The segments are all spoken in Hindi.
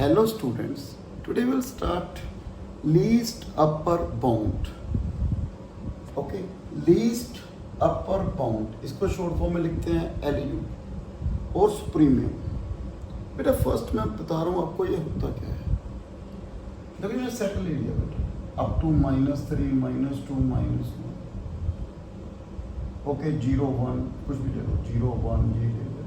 Hello students, today we'll start least upper bound. Okay, least upper bound, इसको शॉर्ट फॉर्म में लिखते हैं LU और सुप्रीमियम। बेटा फर्स्ट मैं बता रहा हूँ आपको ये होता क्या है। देखो ये सेट ले लिया बेटा अप टू -3 -2 -1, ओके 0 1 कुछ भी ले लो 0 1 ये ले लो।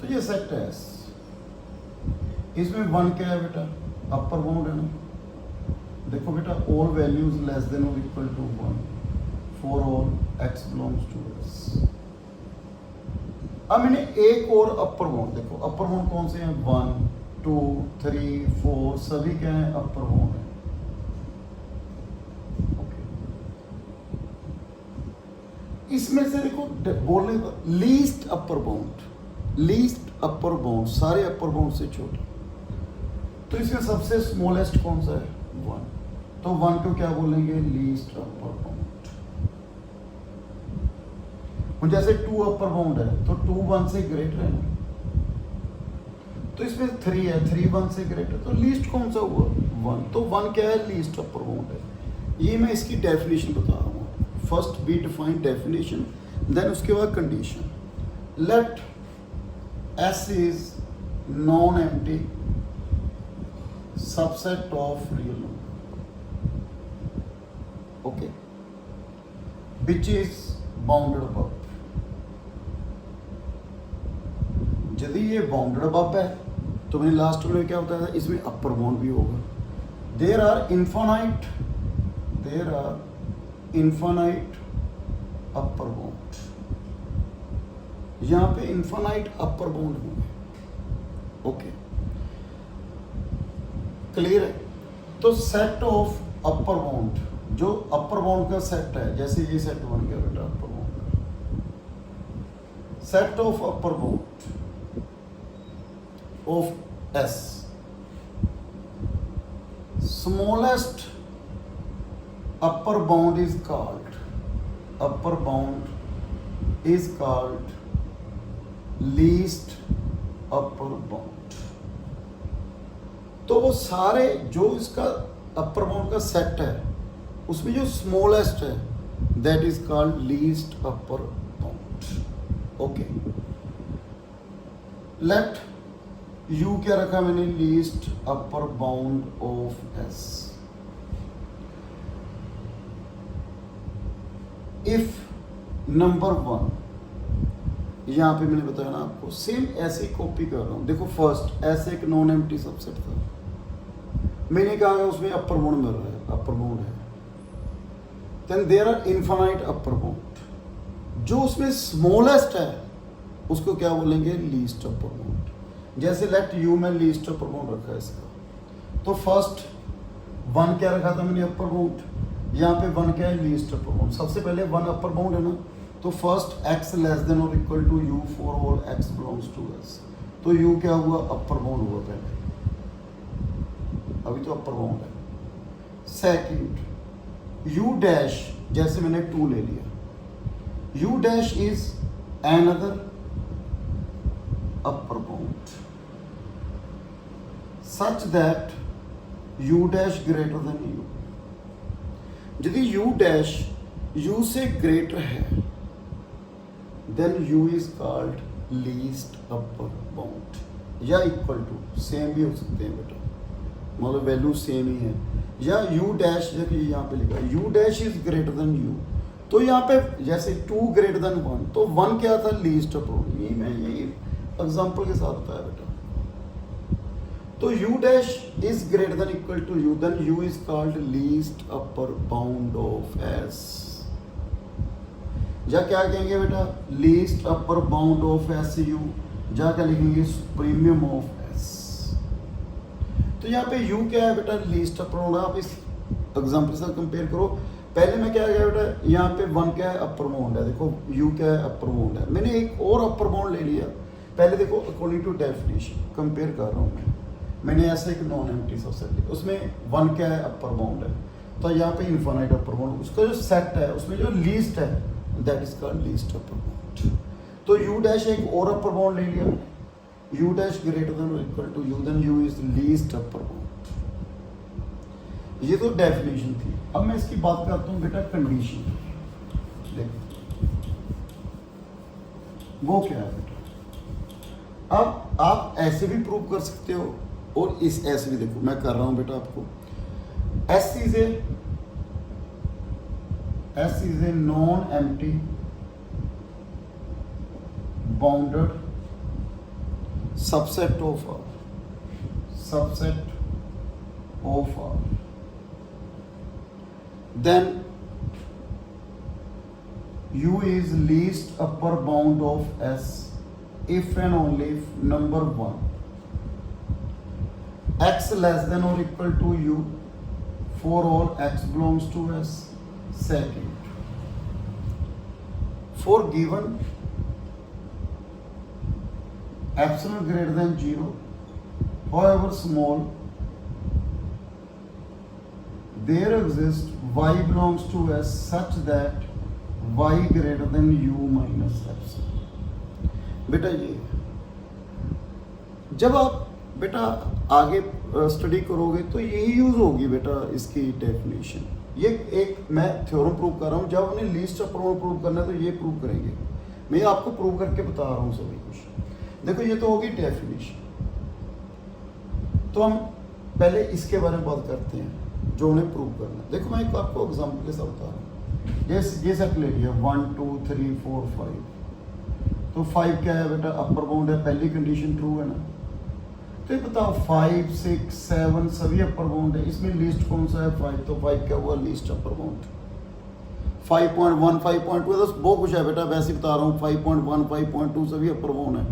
तो ये सेट है, इसमें 1 क्या है बेटा, अपर बाउंड है ना। देखो बेटा ऑल वैल्यूज लेस देन और equal to 1 for all x belongs to s। अब मैंने एक और अपर बाउंड, देखो अपर बाउंड कौन से हैं, 1 2 3 4 सभी क्या है, अपर बाउंड है। इसमें से देखो बोलने least upper bound, least upper bound सारे अपर बाउंड से छोटे, तो इसमें सबसे स्मॉलेस्ट कौन सा है, 1। तो 1 को क्या बोलेंगे, लीस्ट अपर बाउंड। जैसे 2 अपर बाउंड है तो 2 1 से ग्रेटर है ना, तो इसमें 3 है, 3 1 से ग्रेटर, तो लीस्ट कौन सा हुआ, 1। तो 1 क्या है, लीस्ट अपर बाउंड है। ये मैं इसकी डेफिनेशन बता रहा हूँ। First we define definition, then उसके बाद condition. Let S is non empty subset of real number, okay, which is bounded above. यदि ये बाउंडेड अबव है तो मैंने लास्ट में क्या बताया था, इसमें अपर बाउंड भी होगा। There are infinite upper bound, यहां पे इन्फानाइट अपर बाउंड होंगे, ओके क्लियर है। तो सेट ऑफ अपर बाउंड, जो अपर बाउंड का सेट है, जैसे ये सेट बन गया बेटा upper bound, set of upper bound of S, smallest upper bound is called least upper bound। तो वो सारे जो इसका अपर बाउंड का सेट है उसमें जो स्मॉलेस्ट है that is called least upper bound, okay. Let U क्या रखा मैंने, least upper bound of S। If number 1, यहां पे मैंने बताया ना आपको, सेम ऐसे कॉपी कर रहा हूं। देखो फर्स्ट ऐसे एक नॉन एम्प्टी सबसेट था, मैंने कहा उसमें अपर बाउंड मिल रहा है, अपर बाउंड है। Then there are infinite upper bound, जो उसमें स्मॉलेस्ट है उसको क्या बोलेंगे, लीस्ट अपर बाउंड। जैसे लेट U में लीस्ट अपर बाउंड रखा है इसका, तो फर्स्ट 1 क्या रखा था मैंने, अपर बाउंड। यहाँ पे 1 क्या है, लीस्ट अपर बाउंड। सबसे पहले 1 अपर बाउंड है ना, तो फर्स्ट x लेस देन और equal to U for all x belongs to S। तो U क्या हुआ, अपर बाउंड हुआ पहले, अभी तो अपर बाउंड है। सेकंड U डैश, जैसे मैंने 2 ले लिया, U dash is another upper bound such that U dash greater than U। यदि U डैश U से ग्रेटर है then U is called least upper bound, या इक्वल टू, सेम भी हो सकते हैं बेटा, मतलब वैल्यू सेम ही है। या U डैश, देखिए यहाँ पे लिखा है U dash is greater than U, तो यहाँ पे जैसे 2 ग्रेटर देन 1, तो 1 क्या था, लीस्ट अपर बाउंड। ये मैं यही एग्जाम्पल के साथ बताया बेटा। तो U dash is greater than equal to U, then U is called least upper bound of S। या क्या कहेंगे बेटा, least upper bound of SU, या क्या लिखेंगे, सुप्रीमियम ऑफ S। तो यहाँ पे U क्या है बेटा, लीस्ट अपर बाउंड। आप इस एग्जाम्पल से कंपेयर करो। पहले में क्या गया बेटा, यहाँ पे 1 क्या है, अपर बाउंड है, देखो U क्या है, अपर बाउंड है। मैंने एक और अपर बाउंड ले लिया, पहले देखो अकॉर्डिंग टू डेफिनेशन कंपेयर कर रहा हूँ मैंने ऐसे एक नॉन एम्प्टी सबसेट लिया, उसमें 1 क्या है, अपर बाउंड है, तो यहाँ पे इनफाइनाइट अपर बाउंड, उसका जो सेट है उसमें जो लीस्ट है that is called least upper bound. तो U डैश एक और अपर बाउंड ले लिया, u डैश ग्रेटर देन और equal to u, then u is least upper bound. ये तो डेफिनेशन थी। अब मैं इसकी बात करता हूँ बेटा कंडीशन। देखो वो क्या है बेटा, अब आप ऐसे भी प्रूव कर सकते हो और इस ऐसे भी। देखो मैं कर रहा हूं बेटा आपको, S is a non empty bounded subset of R, then U is least upper bound of S if and only if number 1 x less than or equal to U for all x belongs to S. Second, for given epsilon greater than 0 however small there exists y belongs to S such that y greater than u minus epsilon। बेटा ये जब आप बेटा आगे स्टडी करोगे तो यही यूज होगी बेटा इसकी डेफिनेशन। ये एक मैं थ्योरम प्रूव कर रहा हूँ, जब उन्हें लीस्ट ऑफ प्रूव करना है तो ये प्रूव करेंगे। मैं आपको प्रूव करके बता रहा हूँ सभी कुछ। देखो ये तो होगी डेफिनेशन, तो हम पहले इसके बारे में बात करते हैं जो उन्हें प्रूव करना है। देखो मैं एक आपको एग्जाम्पल के साथ बता रहा हूँ। ये सेट ले लिया 1 2 3 4 5, तो 5 क्या है बेटा, अपर बाउंड है, पहली कंडीशन ट्रू है ना। तो ये बताओ 5 6 7 सभी अपर बाउंड है, इसमें लीस्ट कौन सा है 5, तो 5 क्या हुआ लीस्ट अपर बाउंड। 5.1 5.2 तो बहुत कुछ है बेटा, वैसे बता रहा हूँ 5.1 5.2 सभी अपर बाउंड है,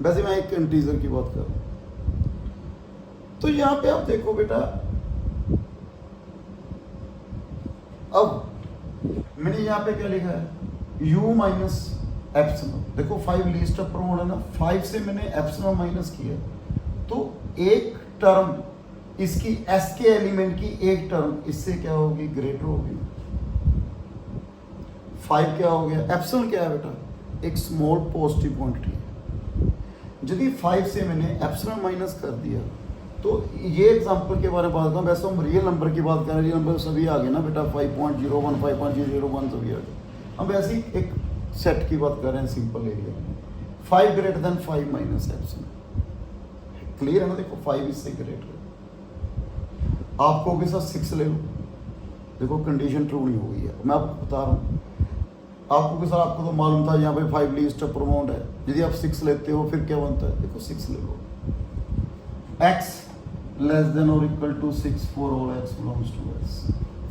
वैसे मैं एक इंटीजर की बात कर रहा हूँ। तो यहाँ पे आप देखो बेटा, अब मैंने यहाँ पे क्या लिखा है u माइनस एप्सिलॉन। देखो 5 लीस्ट अपर बाउंड है ना, 5 से मैंने एप्सिलॉन माइनस किया तो एक टर्म इसकी s के एलिमेंट की एक टर्म इससे क्या होगी ग्रेटर होगी। 5 क्या हो गया, एप्सिलॉन क्या है बेटा, एक स्मॉल पॉजिटिव क्वांटिटी है। यदि 5 से मैंने एप्सिलॉन माइनस कर दिया तो ये एग्जांपल के बारे में बात कर, वैसे हम रियल नंबर की बात कर रहे हैं, रियल नंबर सभी आ गए ना बेटा, 5.01 5.001 सभी आ गए। हम वैसे ही एक सेट की बात कर रहे हैं सिंपल एरिया में, 5 greater than 5 minus epsilon. Clear है ना, देखो 5 इससे ग्रेटर है। आपको भी सर 6 ले लो, देखो कंडीशन ट्रू नहीं हो गई है, मैं आपको बता रहा हूँ। आपको भी सर आपको तो मालूम था यहाँ पे 5 लीस्ट अपर बाउंड है, यदि आप 6 लेते हो फिर क्या बनता है, देखो 6 ले लो, x लेस देन और equal to 6 for all x belongs to S।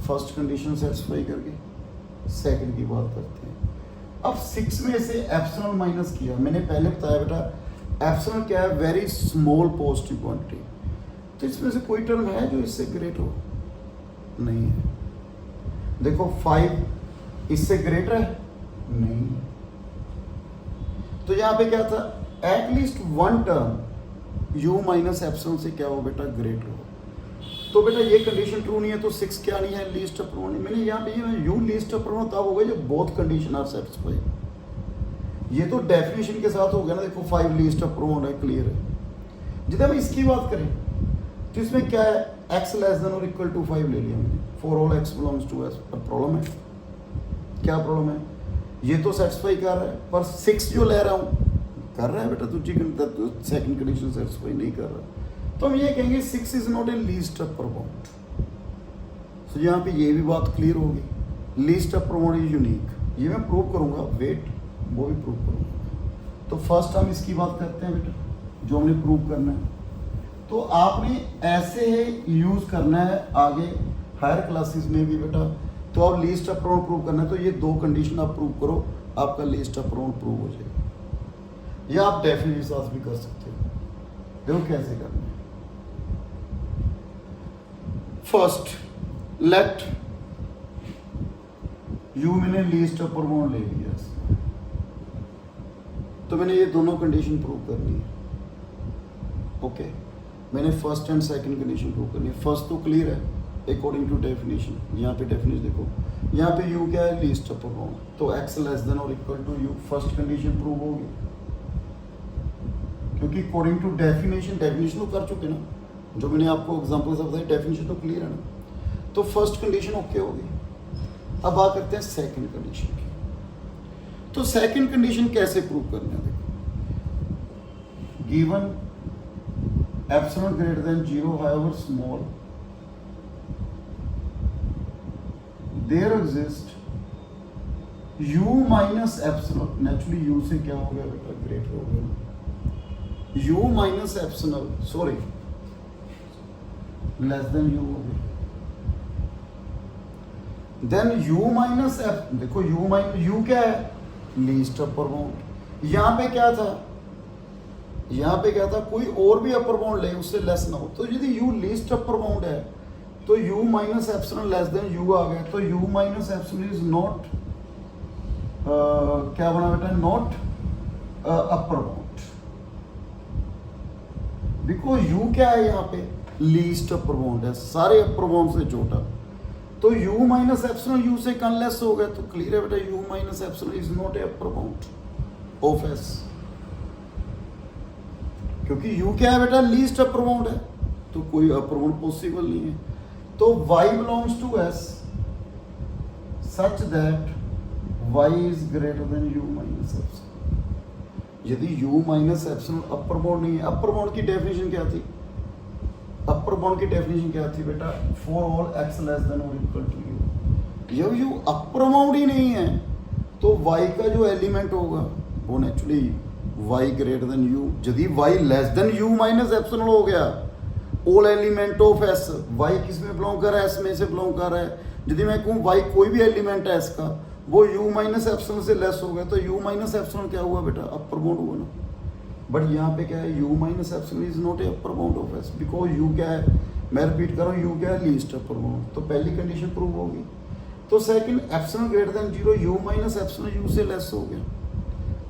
First condition satisfy करके सेकंड की बात करते हैं। अब 6 में से एप्सिलॉन माइनस किया, मैंने पहले बताया बेटा एप्सिलॉन क्या है, वेरी स्मॉल पॉजिटिव क्वांटिटी, तो इसमें से कोई टर्म है जो इससे ग्रेटर हो, नहीं है। देखो 5 इससे ग्रेटर है, नहीं। तो यहाँ पे क्या था, at least one term u minus epsilon से क्या हो बेटा ग्रेटर हो। तो बेटा ये कंडीशन ट्रू नहीं है तो 6 क्या नहीं है, लीस्ट अपर बाउंड। मैंने यहाँ पे u लीस्ट अपर बाउंड तब होगा जब बोथ कंडीशन आर सेटिस्फाई। ये तो डेफिनेशन के साथ हो गया ना, देखो 5 लीस्ट अपर बाउंड है, क्लियर है। जब हम इसकी बात करें तो इसमें क्या है, x लेस देन और इक्वल टू 5 ले लिया मैंने, for all x belongs to S। पर प्रॉब्लम है, क्या प्रॉब्लम है, ये तो सेटिस्फाई कर रहा है पर 6 जो ले रहा हूँ कर रहा है बेटा, दूसरी सेकंड कंडीशन सेटिस्फाई नहीं कर रहा। तो हम ये कहेंगे 6 is not a least upper bound. तो यहाँ पे ये भी बात क्लियर होगी, least upper bound is unique. ये मैं प्रूव करूंगा, वेट वो भी प्रूव करूंगा। तो फर्स्ट हम इसकी बात करते हैं बेटा, जो हमने प्रूव करना है। तो आपने ऐसे ही यूज करना है आगे हायर क्लासेस में भी बेटा। तो आप लीस्ट अपर बाउंड प्रूव करना है तो ये दो कंडीशन आप प्रूव करो, आपका लीस्ट अपर बाउंड प्रूव हो जाएगा। या आप डेफिनेट साथ भी कर सकते हो, देखो कैसे करना है। फर्स्ट लेट यू मैंने लीस्ट अपर बाउंड ले लिया, तो मैंने ये दोनों कंडीशन प्रूव करनी है। ओके, मैंने first and second condition prove करनी है। फर्स्ट तो क्लियर है अकॉर्डिंग टू डेफिनेशन। यहाँ पे डेफिनेशन देखो, यहाँ पे u क्या है, लीस्ट अपर बाउंड, तो x लेस देन और equal to u, first condition prove होगी क्योंकि अकॉर्डिंग टू डेफिनेशन तो कर चुके ना, जो मैंने आपको एग्जांपल से बताई, डेफिनेशन तो क्लियर है ना। तो फर्स्ट कंडीशन ओके होगी। अब बात करते हैं सेकंड कंडीशन की। तो सेकंड कंडीशन कैसे प्रूव करना है? देखो, given epsilon greater than 0 however small there exist u minus epsilon, naturally u से क्या हो गया बेटा, ग्रेटर हो गया, u minus epsilon, sorry less than u हो गया। देन u माइनस एफ, देखो u माइनस u क्या है, लीस्ट अपर बाउंड। यहां पे क्या था, यहां पे क्या था, कोई और भी अपर बाउंड ले उससे लेस ना हो। तो यदि u लीस्ट अपर बाउंड है तो u minus epsilon less than u आ गया। तो u minus epsilon is not क्या बना बेटा, not upper bound, because u क्या है यहाँ पे, लीस्ट अपर बाउंड है, सारे अपर बाउंड से छोटा। तो u माइनस एप्सिलॉन u से कम लेस हो गया, तो क्लियर है बेटा u minus epsilon is not a upper bound of s, क्योंकि u क्या है बेटा, लीस्ट अपर बाउंड है, तो कोई अपर बाउंड पॉसिबल नहीं है। तो y belongs to s such that y is greater than u minus epsilon. यदि u minus epsilon upper bound नहीं है, अपर बाउंड की डेफिनेशन क्या थी, अपर बाउंड की डेफिनेशन क्या थी बेटा, for all x less than और इक्वल टू u। जब u अपर बाउंड ही नहीं है तो y का जो एलिमेंट होगा वो naturally y greater than u। यदि y less than u minus epsilon हो गया, all element of s, y किस में बिलोंग कर रहा है, s में से बिलोंग कर रहा है। यदि मैं कहूँ y कोई भी एलिमेंट है s का, वो u माइनस एप्सिलॉन से लेस हो गया, तो u माइनस एप्सिलॉन क्या हुआ बेटा, अपर बाउंड हुआ ना। बट यहाँ पे क्या है, u minus epsilon is not a upper bound of s, because u क्या है, मैं रिपीट कर रहा हूँ, u क्या है, लीस्ट अपर बाउंड। तो पहली कंडीशन प्रूव होगी। तो second, epsilon greater than 0, u minus epsilon u से लेस हो गया,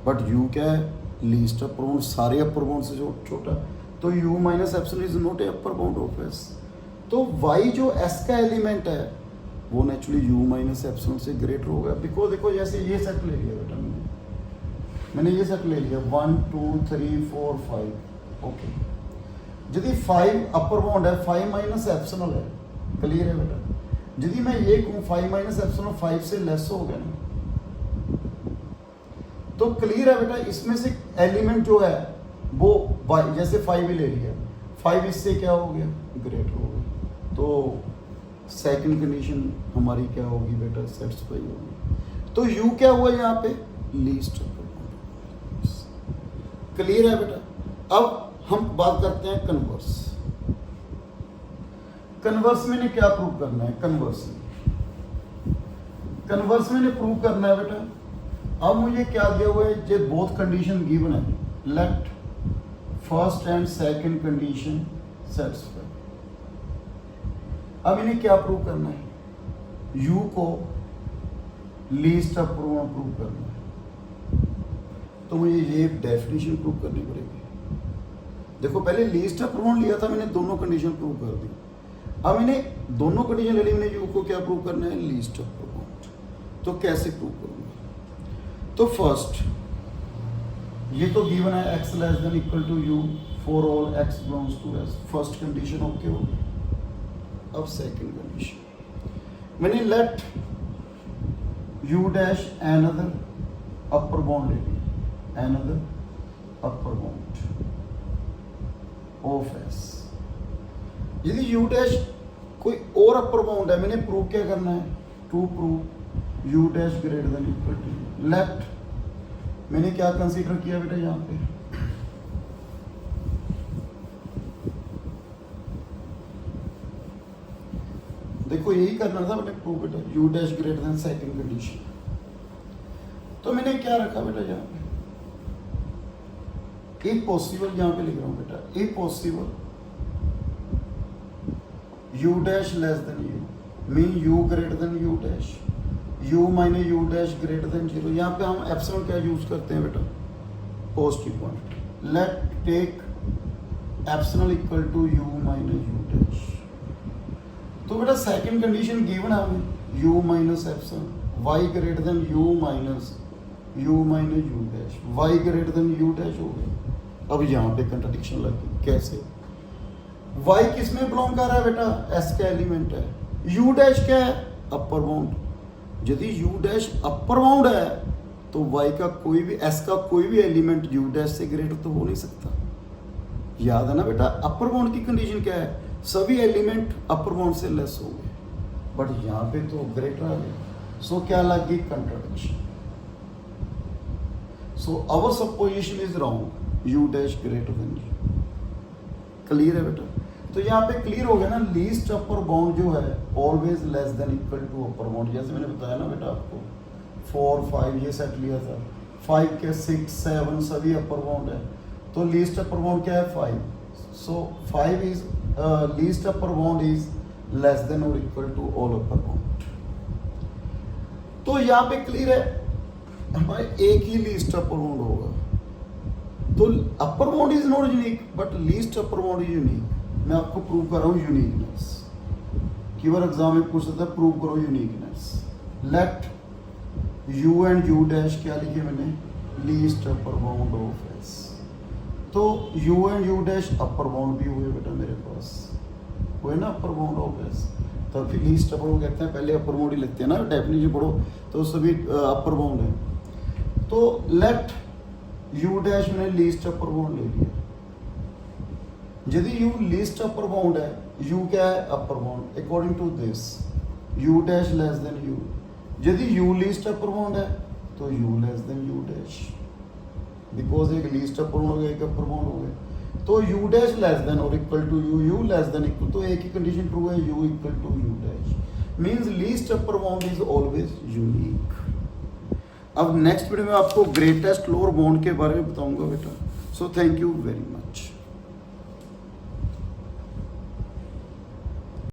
बट u क्या है, लीस्ट अपर बाउंड, सारे अपर बाउंड से छोटा। तो u minus epsilon is not a upper bound of s। तो y जो s का एलिमेंट है वो नेचुरली u माइनस एप्सिलॉन से ग्रेटर होगा। बिकॉज देखो, जैसे ये सेट ले लिया बेटा, मैंने ये सेट ले लिया 1 2 3 4 5, ओके। यदि 5 अपर बाउंड है, 5 माइनस एप्सिलॉन है, क्लियर है बेटा। यदि मैं ये कहूँ 5 माइनस एप्सिलॉन 5 से लेस हो गया ना, तो क्लियर है बेटा, इसमें से एलिमेंट जो है वो y, जैसे 5 ही ले लिया, 5 इससे क्या हो गया, ग्रेटर हो गया। तो सेकंड कंडीशन हमारी क्या होगी बेटा, सेटिस्फाई होगी। तो u क्या हुआ यहाँ पे, लीस्ट अपर बाउंड। क्लियर है बेटा। अब हम बात करते हैं कन्वर्स। कन्वर्स में क्या प्रूव करना है, कन्वर्स में प्रूव करना है बेटा। अब मुझे क्या दिया हुआ है, ये बोथ कंडीशन गिवन है, let first and second condition satisfy. अब इन्हें क्या प्रूव करना है, u को लीस्ट अपर बाउंड प्रूव करना है। तो मुझे ये डेफिनेशन प्रूव करनी पड़ेगी। देखो, पहले लीस्ट अपर बाउंड लिया था मैंने, दोनों कंडीशन प्रूव कर दी। अब इन्हें दोनों कंडीशन ले ली मैंने, u को क्या प्रूव करना है, लीस्ट अपर बाउंड। तो कैसे प्रूव करूंगा, तो फर्स्ट ये तो गिवन है x less than equal to u for all x belongs to s, first condition okay होगी। अब सेकंड कंडीशन मैंने let u dash another upper bound ले लिया, another upper bound of s। यदि u डैश कोई और अपर बाउंड है, मैंने प्रूव क्या करना है, to prove u dash greater than equal to, let मैंने क्या कंसीडर किया बेटा यहाँ पे, देखो यही करना था मैंने प्रूव बेटा, u dash greater then second condition. तो मैंने क्या रखा बेटा यहाँ पे, एक पॉसिबल, यहाँ पे लिख रहा हूँ बेटा, एक possible u dash less than u mean u greater than u dash, u minus u dash greater than 0। यहाँ पे हम एप्सिलॉन क्या यूज करते हैं बेटा, positive point. Let take epsilon equal to u minus u dash. तो बेटा सेकंड कंडीशन गिवन है हमें, u minus epsilon, y greater than u minus u dash, y greater than u dash हो गया। अब यहाँ पे कंट्राडिक्शन लग गई, कैसे? y किस में बिलोंग कर रहा है बेटा? s का एलिमेंट है। u डैश क्या है? Upper bound. यदि u डैश अपर बाउंड है तो y का कोई भी, s का कोई भी एलिमेंट u डैश से ग्रेटर तो हो नहीं सकता। याद है ना बेटा, अपर बाउंड की कंडीशन क्या है? सभी एलिमेंट अपर बाउंड से लेस हो गए, बट यहाँ पे तो ग्रेटर आ गया। सो क्या लग गई? Contradiction. So our supposition is wrong, u dash greater than u। Clear है बेटा? तो यहाँ पे क्लियर हो गया ना, लीस्ट अपर बाउंड जो है always less than equal to upper bound. जैसे मैंने बताया ना बेटा आपको, 4 5 ये सेट लिया था, 5 के 6 7 सभी अपर बाउंड है, तो लीस्ट अपर बाउंड क्या है? 5। So 5 is least upper bound is less than और equal to all upper bound. तो यहाँ पे क्लियर है, हमारे एक ही लीस्ट अपर बाउंड होगा। तो upper bound is not unique but least upper bound is unique. मैं आपको प्रूव कर रहा हूँ यूनिकनेस। कीवर्ड एग्जाम में पूछ सकता है प्रूव करो uniqueness. Let u and u dash क्या लिखे मैंने? Least upper bound of s। तो u and u dash upper bound भी हुए बेटा मेरे पास, हुए ना अपर बाउंड ऑफ s। तो फिर लीस्ट अपर बाउंड कहते हैं, पहले अपर बाउंड ही लिखते हैं ना, डेफिनेशन पढ़ो तो सभी अपर बाउंड है। तो लेट u डैश मैंने लीस्ट अपर बाउंड ले लिया। यदि u लीस्ट अपर बाउंड है, u क्या है? Upper bound. According to this u dash less than u। यदि u लीस्ट अपर बाउंड है तो u less than u dash, because एक लीस्ट अपर बाउंड हो गया, एक अपर बाउंड हो गया। तो u डैश लेस देन और equal to u, u less than equal, तो एक ही कंडीशन ट्रू है, u equal to u dash, means least upper bound is always unique. अब नेक्स्ट वीडियो में आपको ग्रेटेस्ट लोअर बाउंड के बारे में बताऊंगा बेटा। So thank you very much.